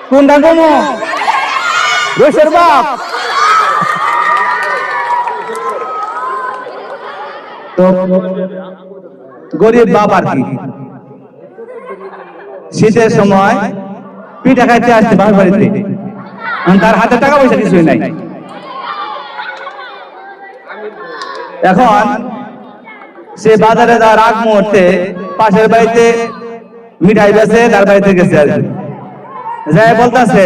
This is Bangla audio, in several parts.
কোনটা কমো রইসের বাপ তো গরিব বাপ আর কি শীতের সময় পিঠা খাইতে আসছে বাবার বাড়িতে তার হাতে টাকা পয়সা কিছুই নাই এখন সে বাজারে যাওয়ার আগ মুহূর্তে পাশের বাড়িতে মিঠাই বেচে তার বাড়িতে গেছে আর কি যাই বলতেছে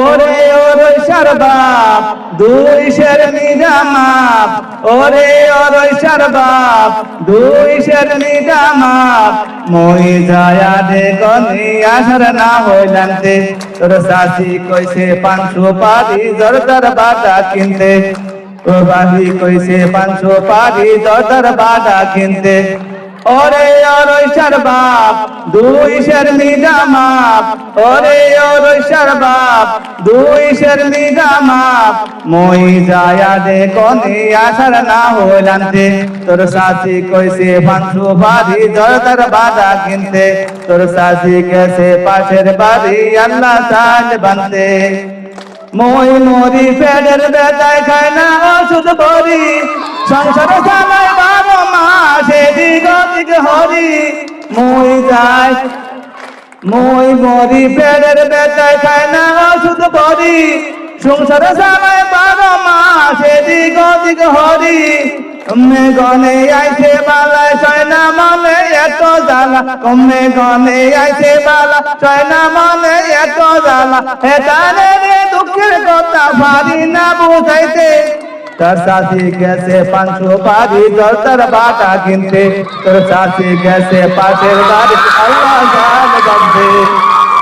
ওরে ওরইসার বাপ দুই শের নিজামাপ ওরে ওরইসার বাপ দুই শের নিজামাপ মই যায়া দে গনি আসার না হইলান্তে তোর শাশি কইছে 500 পারি জর্দার বাটা কিনতে তোর বাড়ি কইছে 500 পারি জর্দার বাটা কিনতে ওরে ওরইসার বাপ দুই শের নিজামাপ ওরে ওরইসার বাপ দুই শের নিজামাপ মই যায়া দে কোনি আসার না হইলান্তে তোর শাশি কইছে 500 বাড়ি জর্দার বাটা কিনতে তোর শাশি গেছে পাশের বাড়ি আল্লাহ চাল বানতে মই মরি পেটের বেতায় খায় না ওষুধ ভরি সংসার চালায় 12 মাস এদিক ওদিক হরি মই যাই মই মরি পেটের বেতায় খায় না ওষুধ ভরি সংসার চালায় 12 মাস এদিক ওদিক হরি কমে গনে আইছে বালা ছয় না মনে এত জ্বালা কমে গনে আইছে বালা ছয় না মনে এত জ্বালা হেতারে রে দুঃখের কথা পারি না বুঝাইতে তোর শাশি গেছে 500 পারি জর্দার বাটা কিনতে তোর শাশি গেছে পাশের বাড়ি আল্লাহ জান জানতে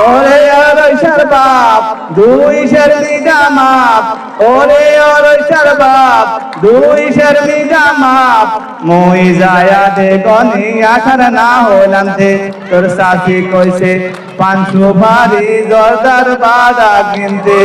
ওরে ওরইসার বাপ দুই শের নিজামাপ ওরে ওরইসার বাপ দুই শের নিজামাপ মই যায়া দে গনি আসার না হইলান্তে তোর শাশি কইছে 500 পারি জর্দার বাটা কিনতে